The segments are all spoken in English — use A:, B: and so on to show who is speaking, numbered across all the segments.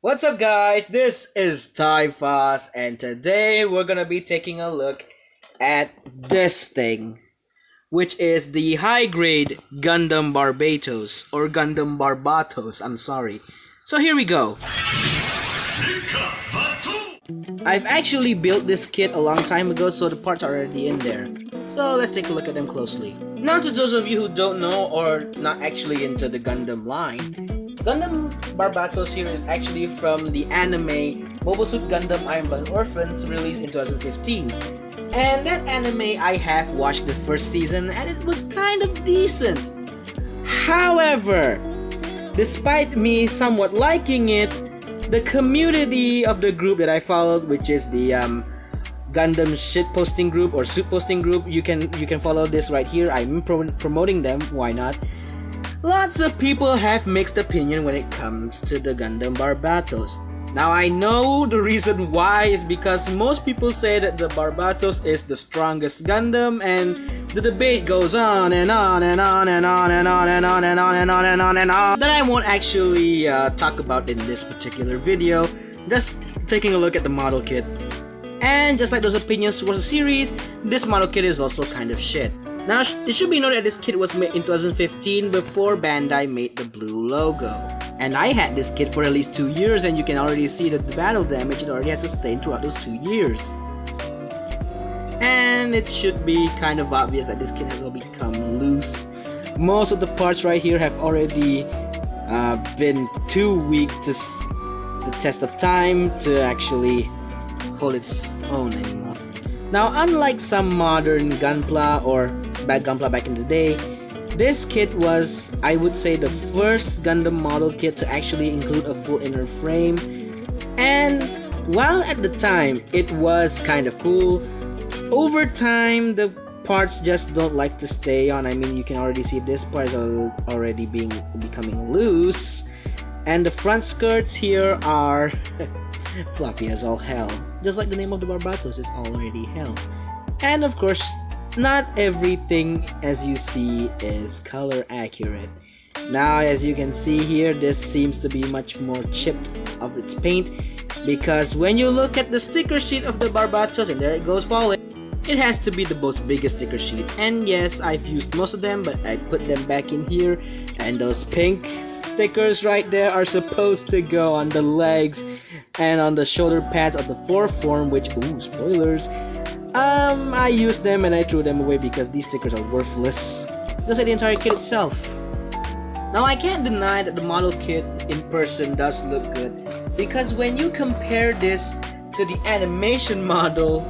A: What's up guys, this is Typhus and today we're gonna be taking a look at this thing, which is the high grade Gundam Barbatos or Gundam Barbatos, I'm sorry. So here we go. I've actually built this kit a long time ago, so the parts are already in there. So let's take a look at them closely. Now to those of you who don't know or not actually into the Gundam line, Gundam Barbatos here is actually from the anime Mobile Suit Gundam Ironblood Orphans released in 2015. And that anime I have watched the first season and it was kind of decent. However, despite me somewhat liking it, the community of the group that I followed, which is the Gundam shitposting group or Suitposting group, you can follow this right here. I'm promoting them, why not? Lots of people have mixed opinion when it comes to the Gundam Barbatos. Now I know the reason why is because most people say that the Barbatos is the strongest Gundam, and the debate goes on and on and on and on and on and on and on and on and on and on that I won't actually talk about in this particular video. Just taking a look at the model kit. And just like those opinions towards the series, this model kit is also kind of shit. Now, it should be noted that this kit was made in 2015 before Bandai made the blue logo. And I had this kit for at least 2 years, and you can already see that the battle damage it already has sustained throughout those 2 years. And it should be kind of obvious that this kit has all become loose. Most of the parts right here have already been too weak to the test of time to actually hold its own anymore. Now, unlike some modern Gunpla or bad Gunpla back in the day, this kit was, I would say, the first Gundam model kit to actually include a full inner frame. And while at the time it was kind of cool, over time the parts just don't like to stay on. I mean, you can already see this part is already becoming loose, and the front skirts here are floppy as all hell. Just like the name of the Barbatos is already hell. And of course, not everything as you see is color accurate. Now, as you can see here, this seems to be much more chipped of its paint, because when you look at the sticker sheet of the Barbatos, and there it goes falling, it has to be the most biggest sticker sheet. And yes, I've used most of them, but I put them back in here, and those pink stickers right there are supposed to go on the legs and on the shoulder pads of the foreform, which, ooh, spoilers, I used them and I threw them away because these stickers are worthless, just like the entire kit itself. Now, I can't deny that the model kit in person does look good, because when you compare this to the animation model,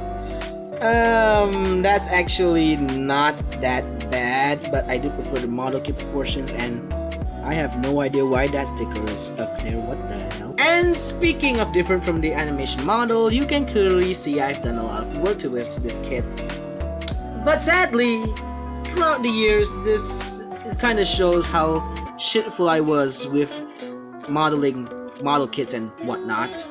A: that's actually not that bad, but I do prefer the model kit proportions, and I have no idea why that sticker is stuck there, what the hell. And speaking of different from the animation model, you can clearly see I've done a lot of work towards this kit. But sadly, throughout the years, this kind of shows how shitful I was with modeling model kits and whatnot.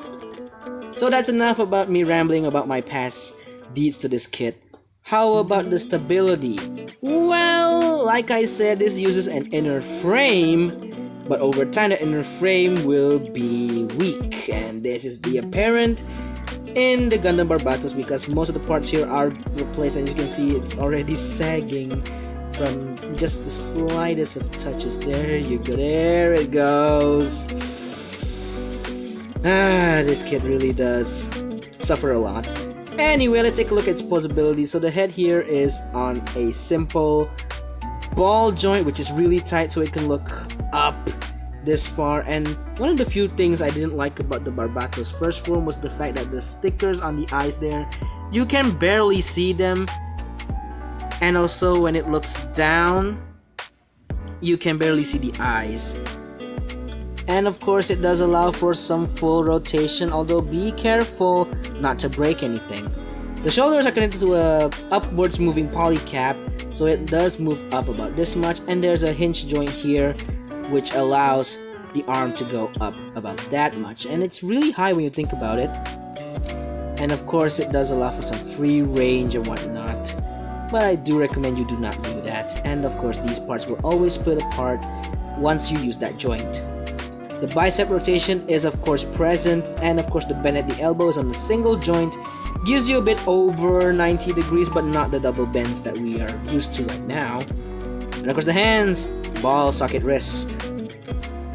A: So that's enough about me rambling about my past deeds to this kit. How about the stability? Well, like I said, this uses an inner frame, but over time the inner frame will be weak, and this is the apparent in the Gundam Barbatos, because most of the parts here are replaced, and as you can see, it's already sagging from just the slightest of touches. There you go, there it goes. This kit really does suffer a lot. Anyway, let's take a look at its posability. So the head here is on a simple ball joint, which is really tight so it can look up this far. And one of the few things I didn't like about the Barbatos first form was the fact that the stickers on the eyes there, you can barely see them. And also when it looks down, you can barely see the eyes. And of course, it does allow for some full rotation, although be careful not to break anything. The shoulders are connected to a upwards moving polycap, so it does move up about this much, and there's a hinge joint here which allows the arm to go up about that much, and it's really high when you think about it. And of course, it does allow for some free range and whatnot, but I do recommend you do not do that. And of course, these parts will always split apart once you use that joint. The bicep rotation is of course present, and of course the bend at the elbow is on the single joint. Gives you a bit over 90 degrees, but not the double bends that we are used to right now. And of course the hands, ball socket wrist.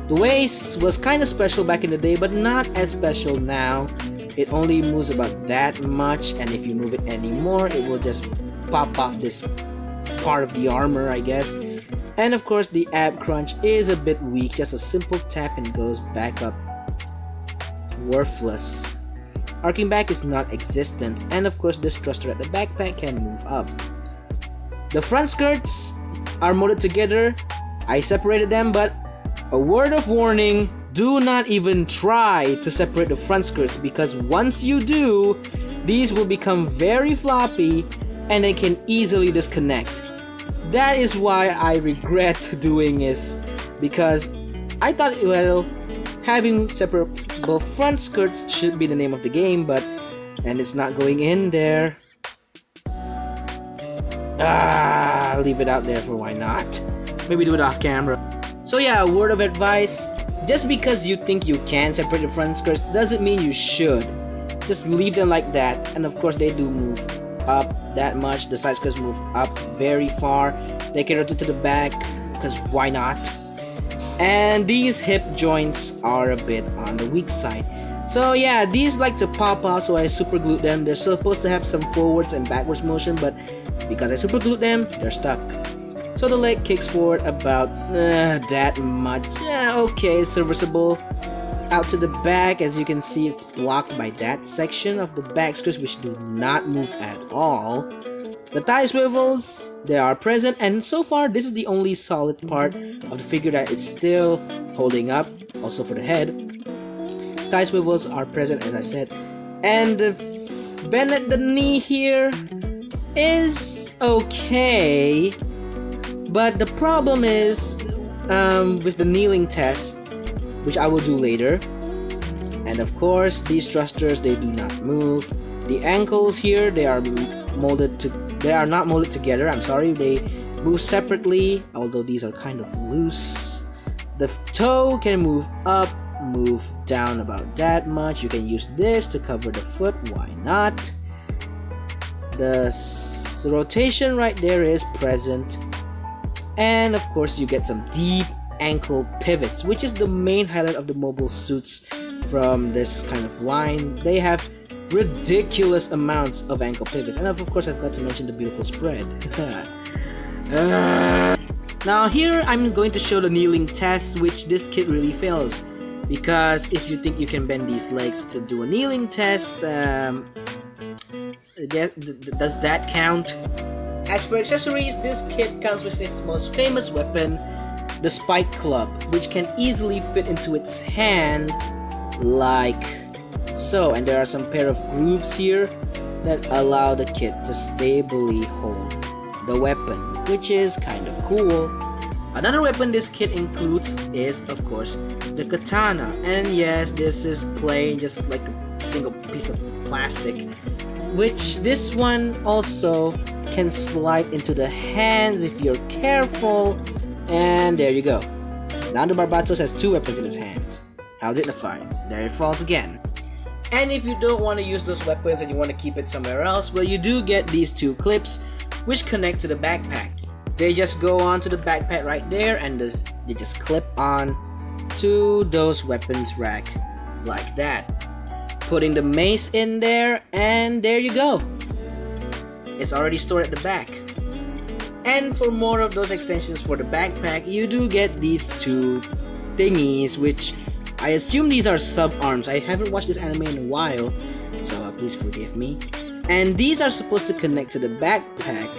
A: The waist was kind of special back in the day, but not as special now. It only moves about that much, and if you move it anymore, it will just pop off this part of the armor, I guess. And of course the ab crunch is a bit weak, just a simple tap and goes back up. Worthless. Arcing back is not existent, and of course this thruster at the backpack can move up. The front skirts are molded together. I separated them, but a word of warning, do not even try to separate the front skirts, because once you do, these will become very floppy and they can easily disconnect. That is why I regret doing this, because I thought, well, having separable front skirts should be the name of the game, and it's not going in there. Leave it out there for why not. Maybe do it off camera. So yeah, a word of advice, just because you think you can separate the front skirts doesn't mean you should. Just leave them like that, and of course they do move up that much. The side skirts move up very far. They can rotate to the back, because why not? And these hip joints are a bit on the weak side. So yeah, these like to pop out, so I super glued them. They're supposed to have some forwards and backwards motion, but because I super glued them, they're stuck. So the leg kicks forward about that much. Yeah, okay, serviceable. Out to the back, as you can see, it's blocked by that section of the back skirts, which do not move at all. The thigh swivels, they are present, and so far this is the only solid part of the figure that is still holding up. Also for the head, thigh swivels are present, as I said, and the bend at the knee here is okay, but the problem is with the kneeling test, which I will do later. And of course these thrusters, they do not move. The ankles here, they are not molded together, I'm sorry, they move separately, although these are kind of loose. The toe can move up, move down about that much. You can use this to cover the foot, why not? The rotation right there is present, and of course you get some deep ankle pivots, which is the main highlight of the mobile suits from this kind of line. They have ridiculous amounts of ankle pivots, and of course I've got to mention the beautiful spread. Now here I'm going to show the kneeling test, which this kit really fails, because if you think you can bend these legs to do a kneeling test, does that count? As for accessories, this kit comes with its most famous weapon, the spike club, which can easily fit into its hand like so, and there are some pair of grooves here that allow the kit to stably hold the weapon, which is kind of cool. Another weapon this kit includes is of course the katana, and yes, this is plain, just like a single piece of plastic, which this one also can slide into the hands if you're careful, and there you go. Now the Barbatos has two weapons in his hands. How dignified. There it falls again. And if you don't want to use those weapons and you want to keep it somewhere else, well, you do get these two clips which connect to the backpack. They just go onto the backpack right there, and they just clip on to those weapons rack like that. Putting the mace in there, and there you go. It's already stored at the back. And for more of those extensions for the backpack, you do get these two thingies, which I assume these are sub-arms. I haven't watched this anime in a while, so please forgive me. And these are supposed to connect to the backpack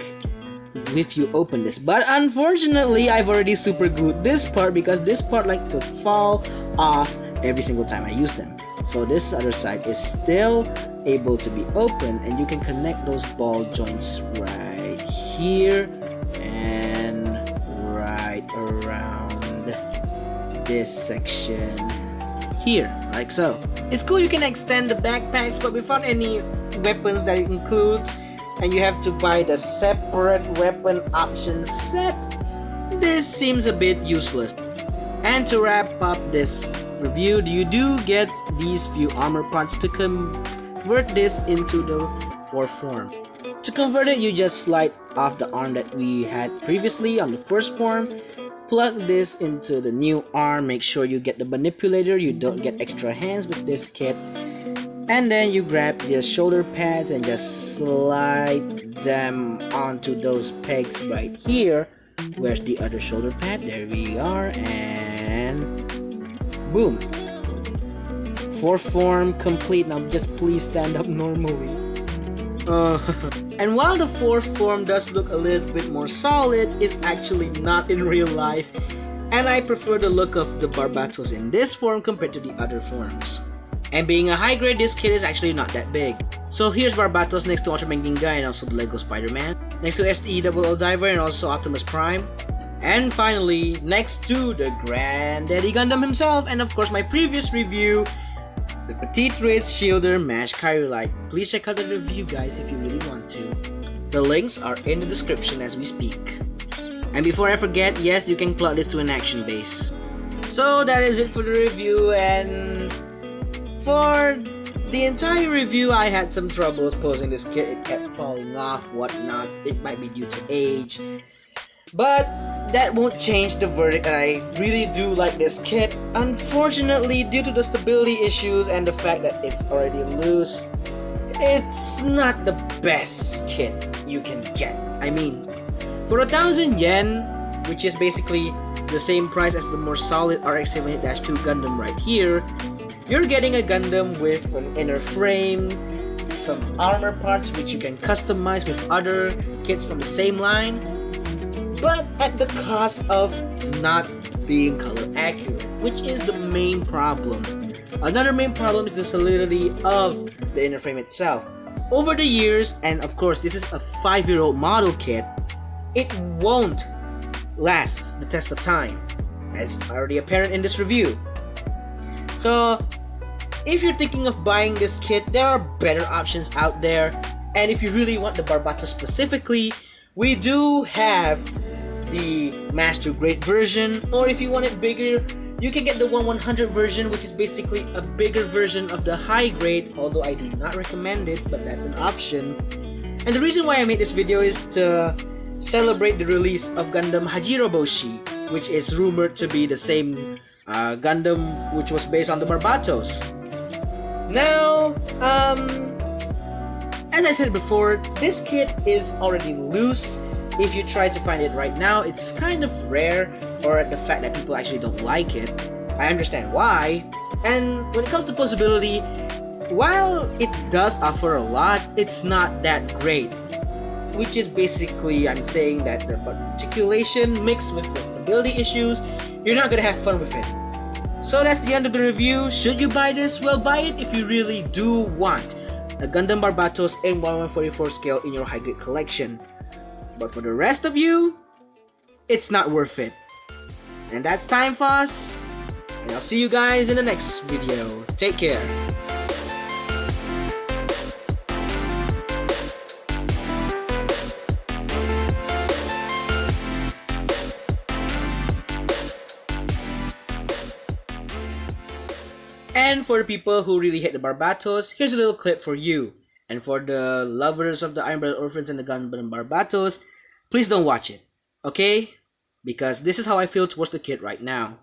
A: if you open this, but unfortunately I've already super glued this part, because this part like to fall off every single time I use them. So this other side is still able to be open, and you can connect those ball joints right here and right around this section here, like so. It's cool you can extend the backpacks, but without any weapons that it includes, and you have to buy the separate weapon option set, this seems a bit useless. And to wrap up this reviewed, you do get these few armor parts to convert this into the 4th form. To convert it, you just slide off the arm that we had previously on the 1st form, plug this into the new arm, make sure you get the manipulator, you don't get extra hands with this kit, and then you grab the shoulder pads and just slide them onto those pegs right here. Where's the other shoulder pad? There we are, and boom, 4th form complete. Now just please stand up normally. And while the 4th form does look a little bit more solid, it's actually not in real life, and I prefer the look of the Barbatos in this form compared to the other forms. And being a high grade, this kit is actually not that big. So here's Barbatos next to Ultraman Ginga and also the Lego Spider-Man, next to STE00 Diver and also Optimus Prime, and finally next to the Granddaddy Gundam himself, and of course my previous review, the Petitrits Shielder Mash Kyrielight. Please check out the review, guys, if you really want to. The links are in the description as we speak. And before I forget, yes, you can plug this to an action base. So that is it for the review, and for the entire review I had some troubles posing this kit. It kept falling off, whatnot. It might be due to age, but that won't change the verdict that I really do like this kit. Unfortunately, due to the stability issues and the fact that it's already loose, it's not the best kit you can get. I mean, for 1,000 yen, which is basically the same price as the more solid RX-78-2 Gundam right here, you're getting a Gundam with an inner frame, some armor parts which you can customize with other kits from the same line, but at the cost of not being color accurate, which is the main problem. Another main problem is the solidity of the inner frame itself. Over the years, and of course this is a 5-year-old model kit, it won't last the test of time, as already apparent in this review. So if you're thinking of buying this kit, there are better options out there, and if you really want the Barbatos specifically, we do have the Master Grade version, or if you want it bigger, you can get the 1100 version, which is basically a bigger version of the high grade, although I do not recommend it, but that's an option. And the reason why I made this video is to celebrate the release of Gundam Hajiroboshi, which is rumored to be the same Gundam which was based on the Barbatos. Now, as I said before, this kit is already loose. If you try to find it right now, it's kind of rare, or the fact that people actually don't like it. I understand why. And when it comes to possibility, while it does offer a lot, it's not that great. Which is basically, I'm saying that the articulation mixed with the stability issues, you're not gonna have fun with it. So that's the end of the review. Should you buy this? Well, buy it if you really do want a Gundam Barbatos in 1/144 scale in your high grade collection. But for the rest of you, it's not worth it. And that's time for us, and I'll see you guys in the next video. Take care. And for the people who really hate the Barbatos, here's a little clip for you. And for the lovers of the Iron Blooded Orphans and the Gundam Barbatos, please don't watch it, okay? Because this is how I feel towards the kid right now.